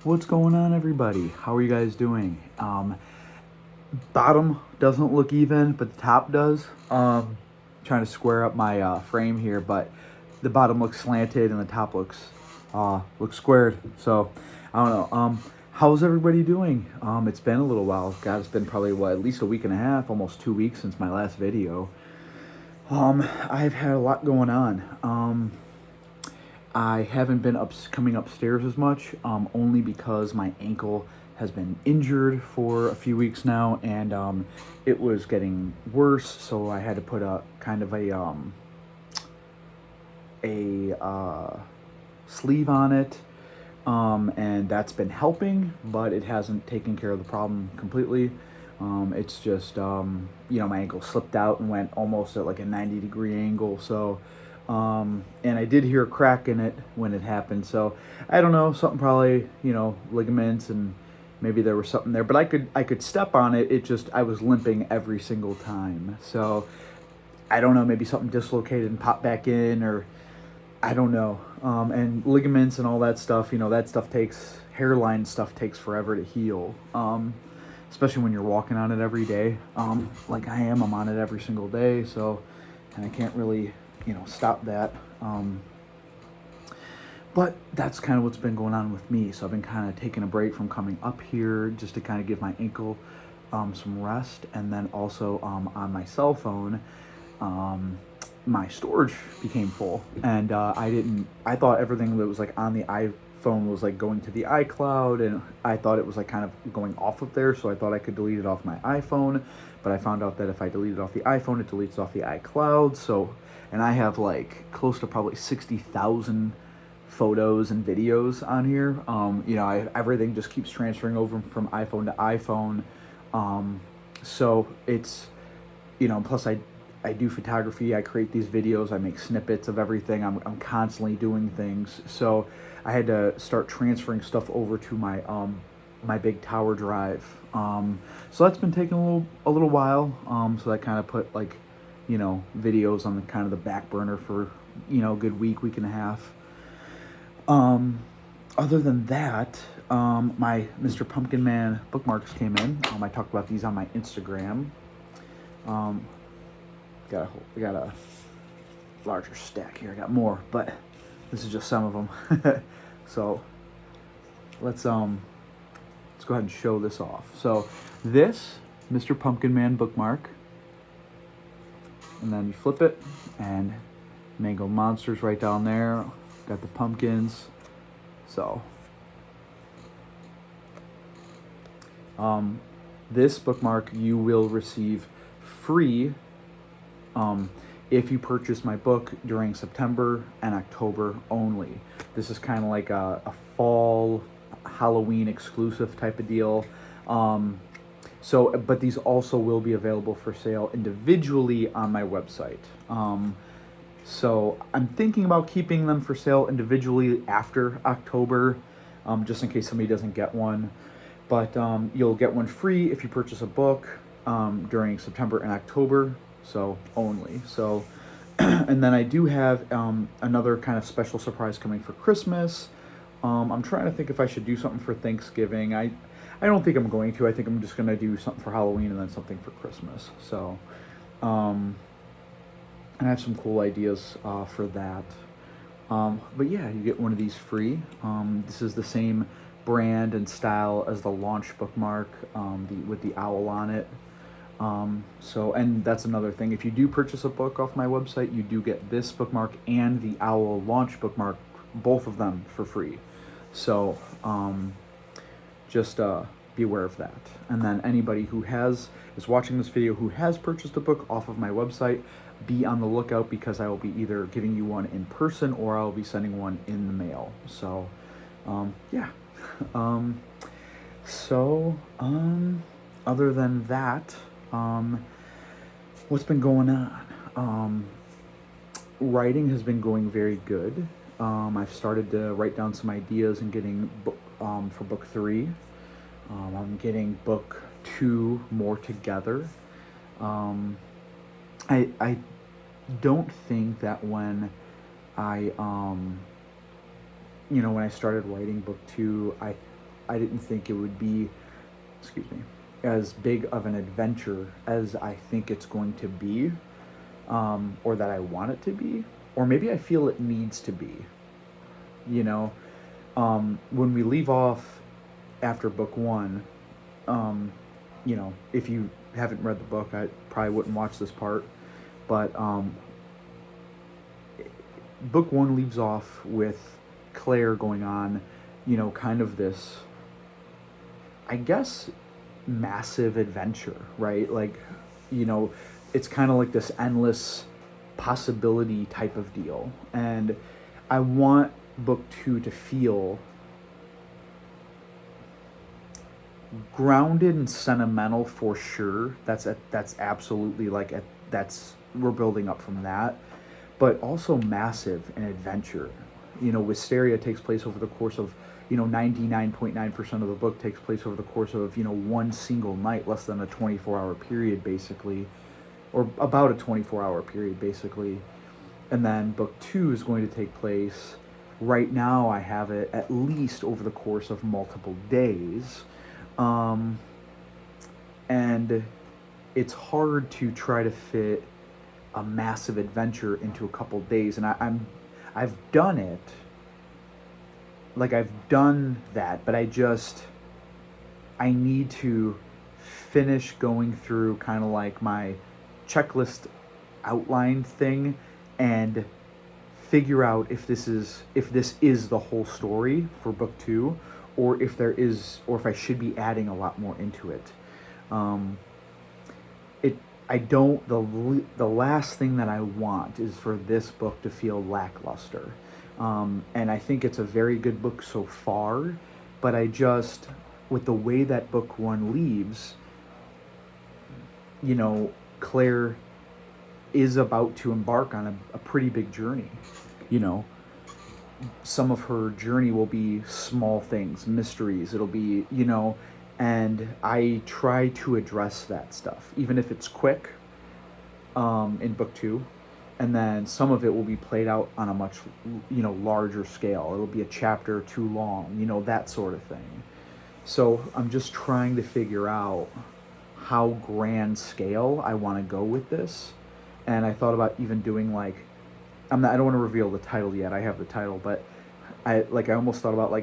What's going on, everybody? How are you guys doing? Bottom doesn't look even, but the top does. Trying to square up my frame here, but the bottom looks slanted and the top looks squared. So I don't know. How's everybody doing? It's been a little while. God, it's been probably at least a week and a half, almost 2 weeks since my last video. I've had a lot going on. I haven't been coming upstairs as much, only because my ankle has been injured for a few weeks now, and it was getting worse. So I had to put a kind of a sleeve on it, and that's been helping, but it hasn't taken care of the problem completely. It's just my ankle slipped out and went almost at like a 90-degree angle. So. And I did hear a crack in it when it happened, so I don't know, something probably, ligaments, and maybe there was something there, but I could step on it. It just, I was limping every single time, so I don't know, maybe something dislocated and popped back in, or I don't know. And ligaments and all that stuff, that stuff hairline stuff takes forever to heal, especially when you're walking on it every day, like I am. I'm on it every single day, so, and I can't really stop that. But that's kind of what's been going on with me. So I've been kind of taking a break from coming up here just to kind of give my ankle some rest. And then also on my cell phone, my storage became full, and I thought everything that was like on the iPhone was like going to the iCloud, and I thought it was like kind of going off of there, so I thought I could delete it off my iPhone, but I found out that if I delete it off the iPhone, it deletes off the iCloud. So, and I have like close to probably 60,000 photos and videos on here. Everything just keeps transferring over from iPhone to iPhone. So it's, plus I do photography. I create these videos. I make snippets of everything. I'm constantly doing things. So I had to start transferring stuff over to my my big tower drive. So that's been taking a little while. So I kind of put like, videos on the kind of the back burner for, a good week and a half. Other than that, my Mr. Pumpkinman bookmarks came in. I talked about these on my Instagram. I got a larger stack here. I got more, but this is just some of them. So let's go ahead and show this off. So this Mr. Pumpkinman bookmark, and then you flip it, and Mango Monsters right down there. Got the pumpkins. So this bookmark you will receive free if you purchase my book during September and October only. This is kind of like a fall Halloween exclusive type of deal. But these also will be available for sale individually on my website. So I'm thinking about keeping them for sale individually after October, just in case somebody doesn't get one. But you'll get one free if you purchase a book during September and October, so only. So, and then I do have another kind of special surprise coming for Christmas. I'm trying to think if I should do something for Thanksgiving. I don't think I'm going to. I think I'm just going to do something for Halloween and then something for Christmas. So, and I have some cool ideas for that. But yeah, you get one of these free. This is the same brand and style as the launch bookmark, with the owl on it. And that's another thing. If you do purchase a book off my website, you do get this bookmark and the owl launch bookmark, both of them for free. So just be aware of that. And then anybody who is watching this video who has purchased a book off of my website, be on the lookout, because I will be either giving you one in person or I'll be sending one in the mail. So yeah. Other than that, what's been going on? Writing has been going very good. I've started to write down some ideas and getting for book 3. I'm getting book 2 more together. I don't think that when I when I started writing book 2, I didn't think it would be, excuse me, as big of an adventure as I think it's going to be, or that I want it to be, or maybe I feel it needs to be. You know, when we leave off after book one, if you haven't read the book, I probably wouldn't watch this part, but book one leaves off with Claire going on, kind of this, I guess, massive adventure, right? Like, it's kind of like this endless possibility type of deal. And I want book two to feel grounded and sentimental for sure. That's absolutely we're building up from that, but also massive and adventure. Wisteria takes place over the course of 99.9% of the book takes place over the course of one single night, less than a 24-hour period basically, or about a 24-hour period basically. And then book two is going to take place, right now I have it at least over the course of multiple days. And it's hard to try to fit a massive adventure into a couple days, and I've done it. Like, I've done that, but I need to finish going through kind of like my checklist outline thing and figure out if this is the whole story for book two, or if I should be adding a lot more into it. The last thing that I want is for this book to feel lackluster. And I think it's a very good book so far, but with the way that book one leaves, Claire is about to embark on a pretty big journey. Some of her journey will be small things, mysteries. It'll be, and I try to address that stuff, even if it's quick, in book two. And then some of it will be played out on a much, larger scale. It'll be a chapter too long, that sort of thing. So I'm just trying to figure out how grand scale I want to go with this. And I thought about even doing I don't want to reveal the title yet. I have the title, but I almost thought about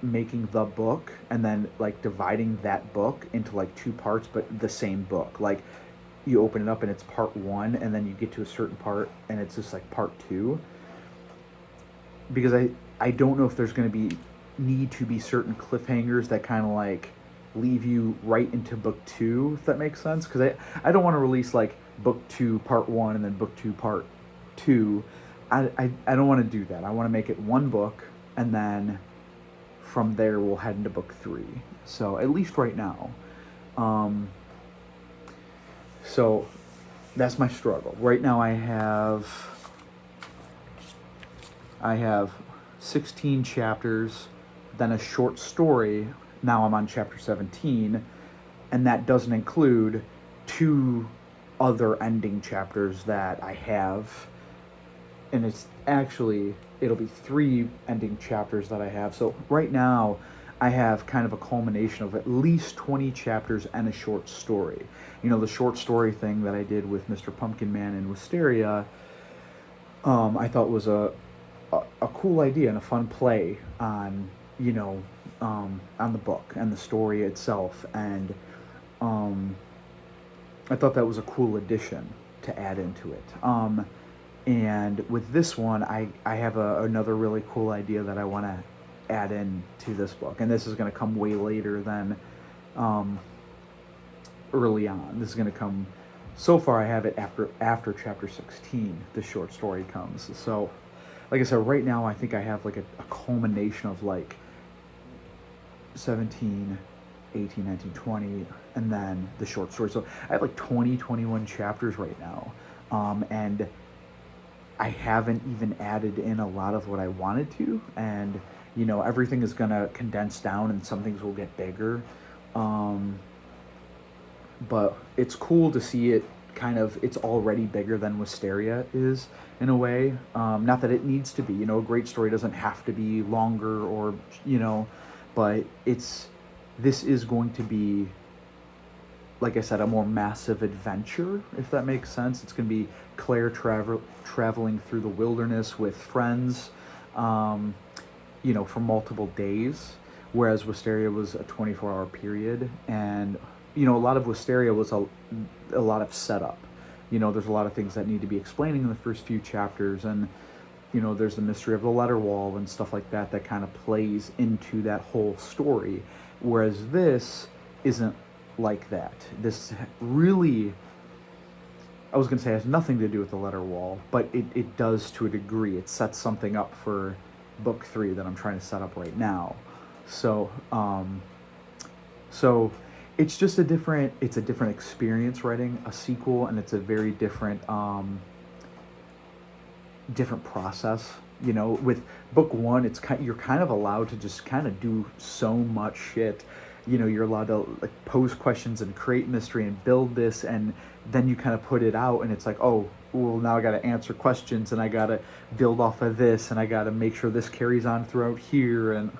making the book and then dividing that book into two parts, but the same book. You open it up and it's part one, and then you get to a certain part and it's just part two. Because I don't know if there's going to need to be certain cliffhangers that kind of leave you right into book two, if that makes sense. Because I don't want to release book two part one and then book two part two. I don't want to do that. I want to make it one book, and then from there we'll head into book three. So at least right now. So that's my struggle. Right now I have 16 chapters, then a short story. Now I'm on chapter 17, and that doesn't include 2 other ending chapters that I have. And it'll be 3 ending chapters that I have. So right now I have kind of a culmination of at least 20 chapters and a short story. The short story thing that I did with Mr. Pumpkinman and Wisteria, I thought was a cool idea and a fun play on the book and the story itself. And I thought that was a cool addition to add into it. And with this one, I have another really cool idea that I want to add in to this book. And this is going to come way later than early on. This is going to come, so far I have it after chapter 16, the short story comes. So, like I said, right now I think I have a culmination of 17, 18, 19, 20, and then the short story. So I have 20, 21 chapters right now. And I haven't even added in a lot of what I wanted to. And, everything is going to condense down and some things will get bigger. But it's cool to see it it's already bigger than Wisteria is, in a way. Not that it needs to be, a great story doesn't have to be longer or, but this is going to be, like I said, a more massive adventure, if that makes sense. It's going to be Claire traveling through the wilderness with friends, for multiple days, whereas Wisteria was a 24-hour period. And, a lot of Wisteria was a lot of setup. There's a lot of things that need to be explaining in the first few chapters, and, there's the mystery of the letter wall and stuff like that kind of plays into that whole story, whereas this isn't like that. This really, I was going to say, has nothing to do with the letter wall, but it does to a degree. It sets something up for book 3 that I'm trying to set up right now. So it's just a different experience writing a sequel, and it's a very different process. With book 1, you're kind of allowed to just kind of do so much shit. You're allowed to pose questions and create mystery and build this, and then you kind of put it out, and it's like, oh, well, now I got to answer questions, and I got to build off of this, and I got to make sure this carries on throughout here. And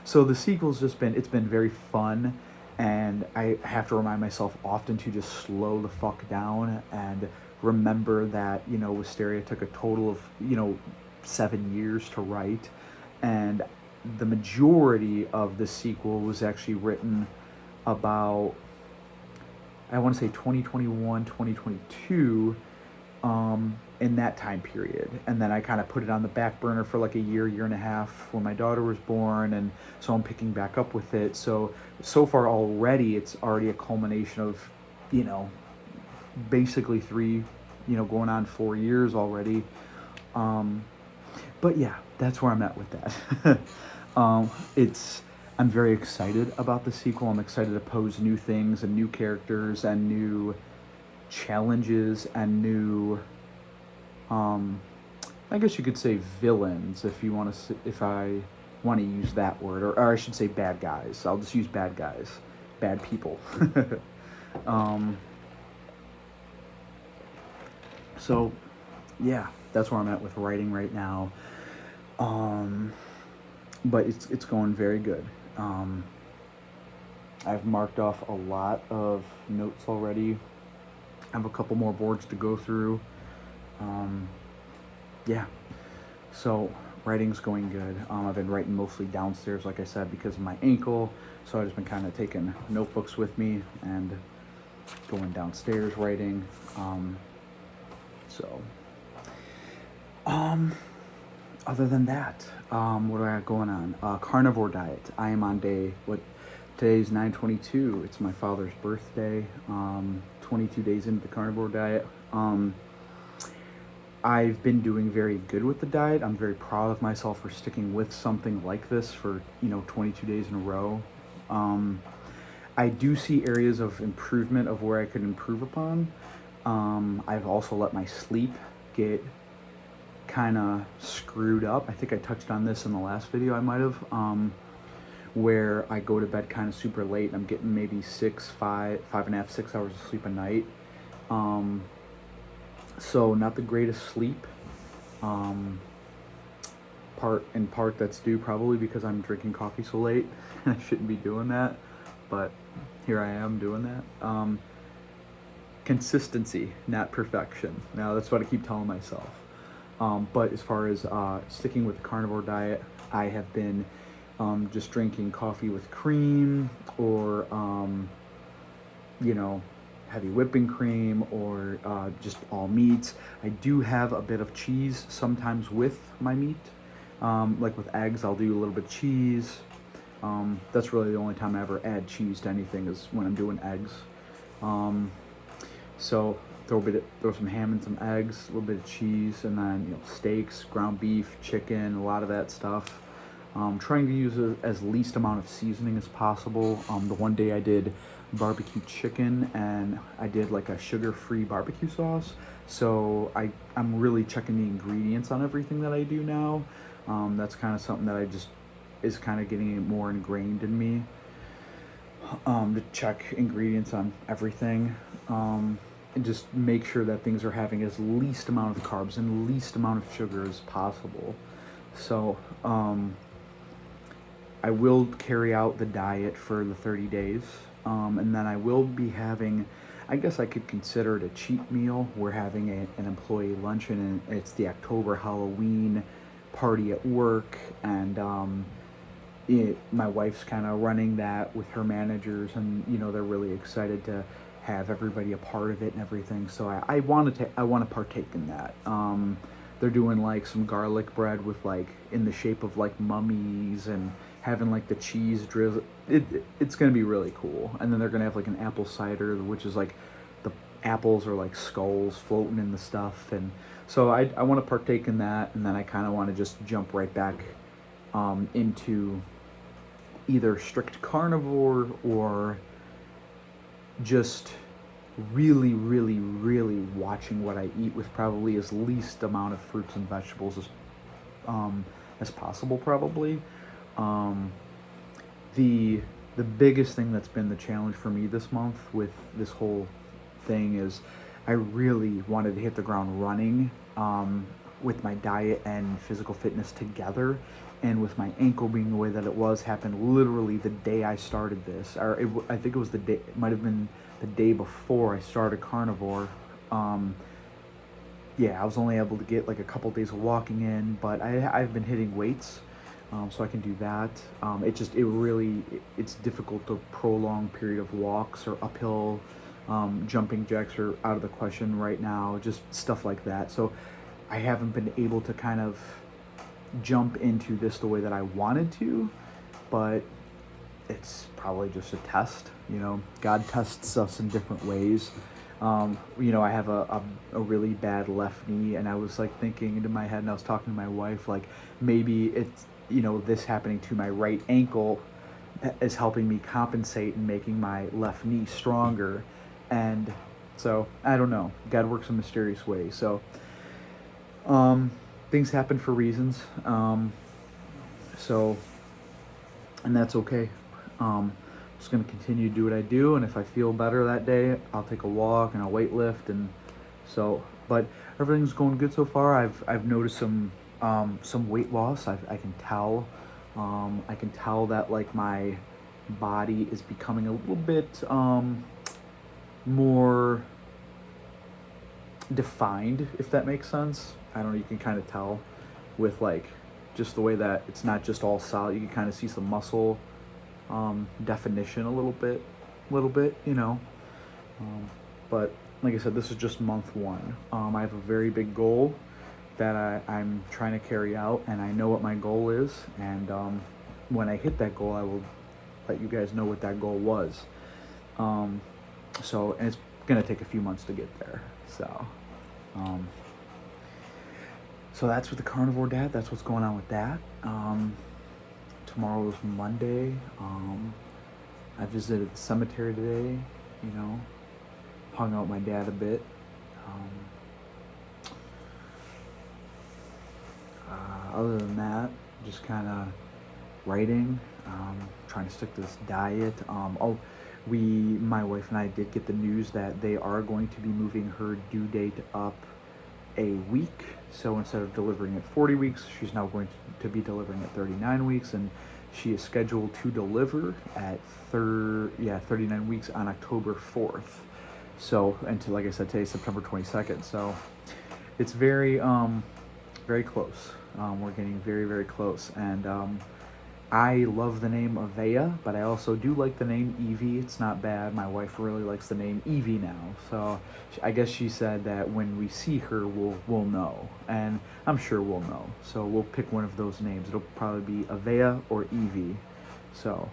so the sequel's it's been very fun, and I have to remind myself often to just slow the fuck down and remember that, Wisteria took a total of, 7 years to write, and the majority of the sequel was actually written about, I want to say 2021, 2022, in that time period. And then I kind of put it on the back burner for like a year and a half when my daughter was born, and so I'm picking back up with it. So far already, it's already a culmination of, basically 3, going on 4 years already. But yeah, that's where I'm at with that. I'm very excited about the sequel. I'm excited to pose new things and new characters and new challenges and new, I guess you could say villains, if I want to use that word, or I should say bad guys. I'll just use bad guys, bad people. So yeah, that's where I'm at with writing right now. But it's going very good. I've marked off a lot of notes already. I have a couple more boards to go through. Yeah, so writing's going good. I've been writing mostly downstairs, like I said, because of my ankle. So I've just been kind of taking notebooks with me and going downstairs writing. Other than that, what do I got going on? Carnivore diet. I am on today's 9/22. It's my father's birthday. 22 days into the carnivore diet. I've been doing very good with the diet. I'm very proud of myself for sticking with something like this for, 22 days in a row. I do see areas of improvement of where I could improve upon. I've also let my sleep get kind of screwed up. I think I touched on this in the last video I might have, where I go to bed kind of super late. I'm getting maybe 5.5, 6 hours of sleep a night. So not the greatest sleep. Part that's due probably because I'm drinking coffee so late. I shouldn't be doing that, but here I am doing that. Consistency, not perfection. Now that's what I keep telling myself. But as far as sticking with the carnivore diet, I have been just drinking coffee with cream, or heavy whipping cream, or just all meats. I do have a bit of cheese sometimes with my meat. Like with eggs, I'll do a little bit of cheese. That's really the only time I ever add cheese to anything, is when I'm doing eggs. So throw some ham and some eggs, a little bit of cheese, and then steaks, ground beef, chicken, a lot of that stuff. Trying to use as least amount of seasoning as possible. The one day I did barbecue chicken, and I did like a sugar-free barbecue sauce. So I'm really checking the ingredients on everything that I do now. That's kind of something that is kind of getting more ingrained in me. To check ingredients on everything. And just make sure that things are having as least amount of carbs and least amount of sugar as possible. So, I will carry out the diet for the 30 days. And then I will be having, I guess I could consider it a cheat meal. We're having an employee luncheon, and it's the October Halloween party at work. And my wife's kind of running that with her managers, and they're really excited to have everybody a part of it and everything. So I want to partake in that. They're doing like some garlic bread with like in the shape of like mummies, and having like the cheese drizzle. It's gonna be really cool. And then they're gonna have like an apple cider, which is like the apples are like skulls floating in the stuff. And so I want to partake in that, and then I kind of want to just jump right back into either strict carnivore or just really, really, really watching what I eat with probably as least amount of fruits and vegetables as possible. Probably the biggest thing that's been the challenge for me this month with this whole thing is I really wanted to hit the ground running with my diet and physical fitness together. And with my ankle being the way that it was, happened literally the day I started this. Or I think it was the day, it might have been the day before I started carnivore. Yeah, I was only able to get like a couple days of walking in, but I've been hitting weights, so I can do that. It's difficult to prolong period of walks or uphill. Jumping jacks are out of the question right now, just stuff like that. So I haven't been able to kind of jump into this the way that I wanted to, but it's probably just a test. God tests us in different ways. I have a really bad left knee, and I was like thinking into my head, and I was talking to my wife, like maybe it's this happening to my right ankle is helping me compensate and making my left knee stronger. And so I don't know, God works in mysterious ways. So things happen for reasons. And that's okay. I'm just going to continue to do what I do, and if I feel better that day, I'll take a walk and I'll weight lift. And so, but everything's going good so far. I've noticed some weight loss. I can tell. I can tell that like my body is becoming a little bit more defined, if that makes sense. I don't know, you can kind of tell with like just the way that it's not just all solid. You can kind of see some muscle definition a little bit. But like I said, this is just month one. I have a very big goal that I'm trying to carry out, and I know what my goal is. And when I hit that goal, I will let you guys know what that goal was. And it's gonna take a few months to get there. So that's with the carnivore dad. That's what's going on with that. Tomorrow is Monday. I visited the cemetery today. Hung out with my dad a bit. Other than that, just kind of writing, trying to stick to this diet. My wife and I did get the news that they are going to be moving her due date up a week. So instead of delivering at 40 weeks, she's now going to be delivering at 39 weeks, and she is scheduled to deliver at 39 weeks on October 4th. So, and like I said, today's September 22nd. So it's very, very close. We're getting very, very close. And I love the name Avea, but I also do like the name Evie. It's not bad. My wife really likes the name Evie now. So I guess she said that when we see her, we'll know. And I'm sure we'll know. So we'll pick one of those names. It'll probably be Avea or Evie. So,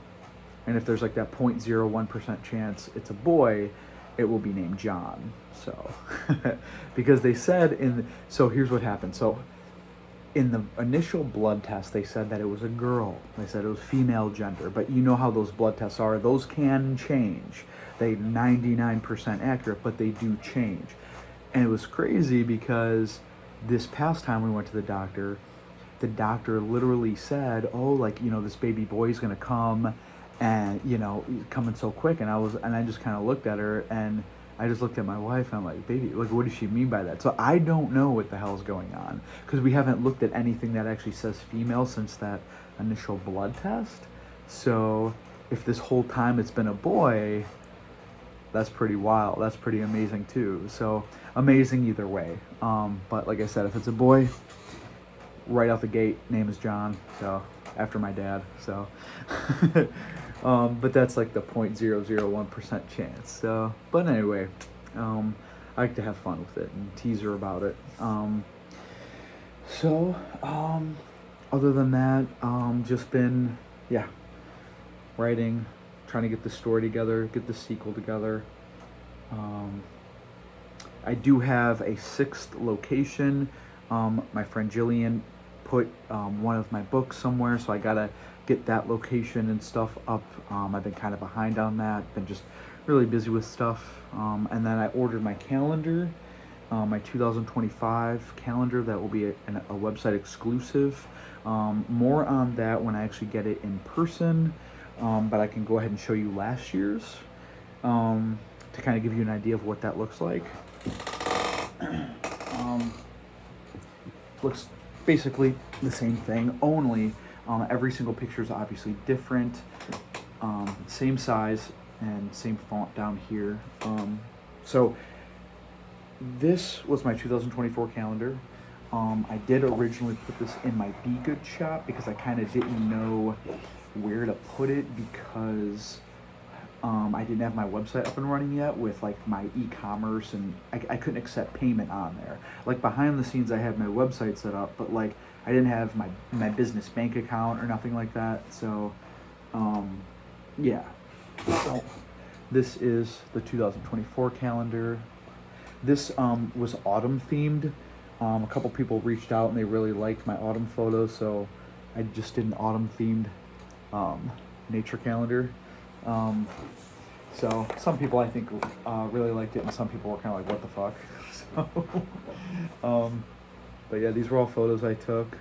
and if there's like that 0.01% chance it's a boy, it will be named John. So, because they said so here's what happened. So in the initial blood test, they said that it was a girl. They said it was female gender. But you know how those blood tests are. Those can change. They're 99% accurate, but they do change. And it was crazy because this past time we went to the doctor literally said, this baby boy is going to come, and, coming so quick. And I just kind of looked at her, and I just looked at my wife, and I'm like, baby, like, what does she mean by that? So I don't know what the hell's going on, because we haven't looked at anything that actually says female since that initial blood test. So if this whole time it's been a boy, that's pretty wild. That's pretty amazing too. So amazing either way. But like I said, if it's a boy, right out the gate, name is John. So after my dad. So, but that's like the 0.001% chance. So, but anyway, I like to have fun with it and tease her about it. So, other than that, just been, yeah, writing, trying to get the story together, get the sequel together. I do have a 6th location. My friend Jillian put one of my books somewhere, so I gotta get that location and stuff up. I've been kind of behind on that, been just really busy with stuff. And then I ordered my calendar, my 2025 calendar that will be a website exclusive. More on that when I actually get it in person, but I can go ahead and show you last year's to kind of give you an idea of what that looks like. Looks basically the same thing, only every single picture is obviously different, same size and same font down here. So this was my 2024 calendar. I did originally put this in my Be Good shop because I kind of didn't know where to put it because I didn't have my website up and running yet with like my e-commerce, and I couldn't accept payment on there. Like behind the scenes I had my website set up, but like I didn't have my business bank account or nothing like that. So yeah. So this is the 2024 calendar. This was autumn themed. A couple people reached out and they really liked my autumn photos, so I just did an autumn themed nature calendar. So some people I think really liked it, and some people were kind of like, what the fuck? So, but yeah, these were all photos I took,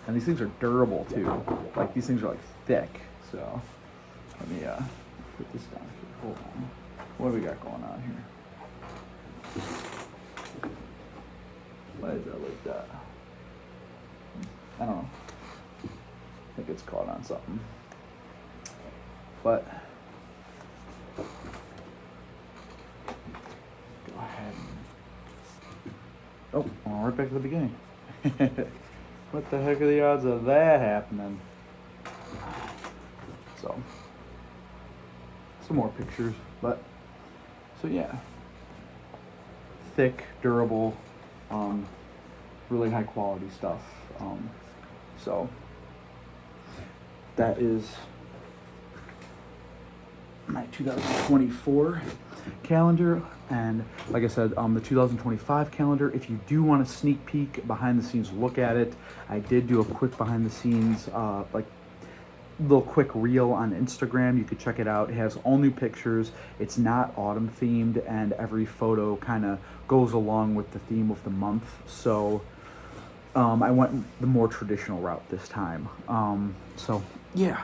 and these things are durable too. Like these things are like thick. So let me put this down here. Hold on. What do we got going on here? Why is that like that? I don't know. I think it's caught on something. But go ahead. Oh, well, right back to the beginning. What the heck are the odds of that happening? So, some more pictures, but so yeah, thick, durable, really high quality stuff. So that is my 2024 calendar, and like I said, the 2025 calendar, if you do want a sneak peek behind the scenes look at it, I did do a quick behind the scenes like little quick reel on Instagram. You could check it out. It has all new pictures. It's not autumn themed, and every photo kind of goes along with the theme of the month. So I went the more traditional route this time. So yeah,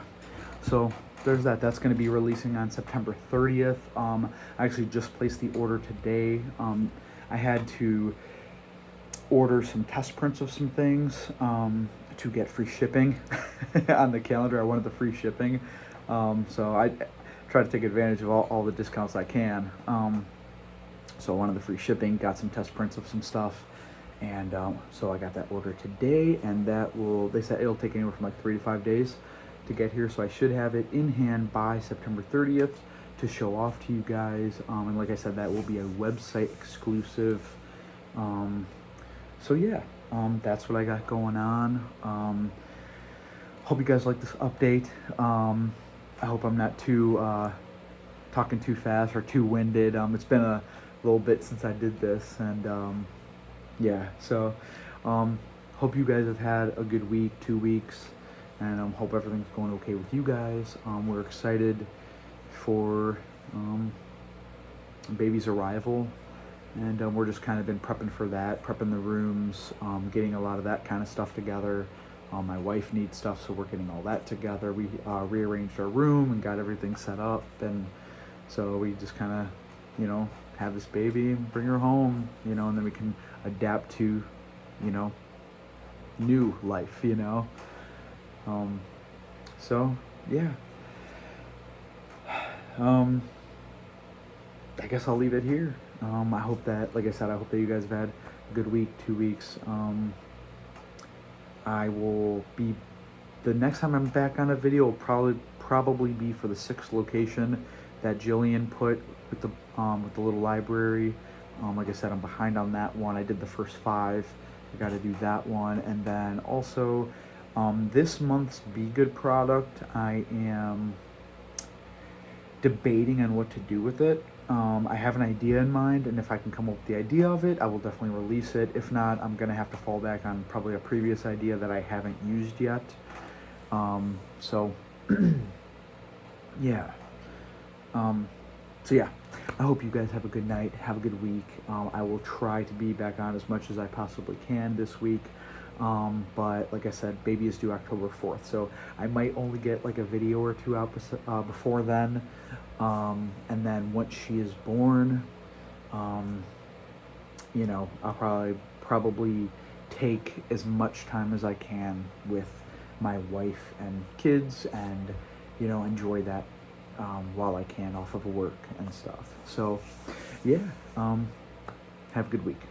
so there's that. That's going to be releasing on September 30th. I actually just placed the order today. I had to order some test prints of some things to get free shipping on the calendar. I wanted the free shipping. So I try to take advantage of all the discounts I can. So I wanted the free shipping, got some test prints of some stuff. And so I got that order today, and they said it'll take anywhere from like 3 to 5 days to get here. So I should have it in hand by September 30th to show off to you guys. And like I said, that will be a website exclusive. So yeah, that's what I got going on. Hope you guys like this update. I hope I'm not too talking too fast or too winded. It's been a little bit since I did this, and yeah, so hope you guys have had a good week, 2 weeks, and hope everything's going okay with you guys. We're excited for baby's arrival, and we're just kind of been prepping for that, prepping the rooms, getting a lot of that kind of stuff together. My wife needs stuff, so we're getting all that together. We rearranged our room and got everything set up, and so we just kind of, have this baby and bring her home, and then we can adapt to, new life, So yeah, I guess I'll leave it here. I hope that, like I said, I hope that you guys have had a good week, 2 weeks. I will be, the next time I'm back on a video will probably be for the 6th location that Jillian put with the little library. Like I said, I'm behind on that one. I did the first 5. I got to do that one, and then also this month's Be Good product, I am debating on what to do with it. I have an idea in mind, and if I can come up with the idea of it, I will definitely release it. If not, I'm gonna have to fall back on probably a previous idea that I haven't used yet. So yeah. So yeah, I hope you guys have a good night, have a good week. I will try to be back on as much as I possibly can this week. But like I said, baby is due October 4th, so I might only get like a video or 2 out before then. And then once she is born, I'll probably take as much time as I can with my wife and kids, and enjoy that while I can off of work and stuff. So yeah, have a good week.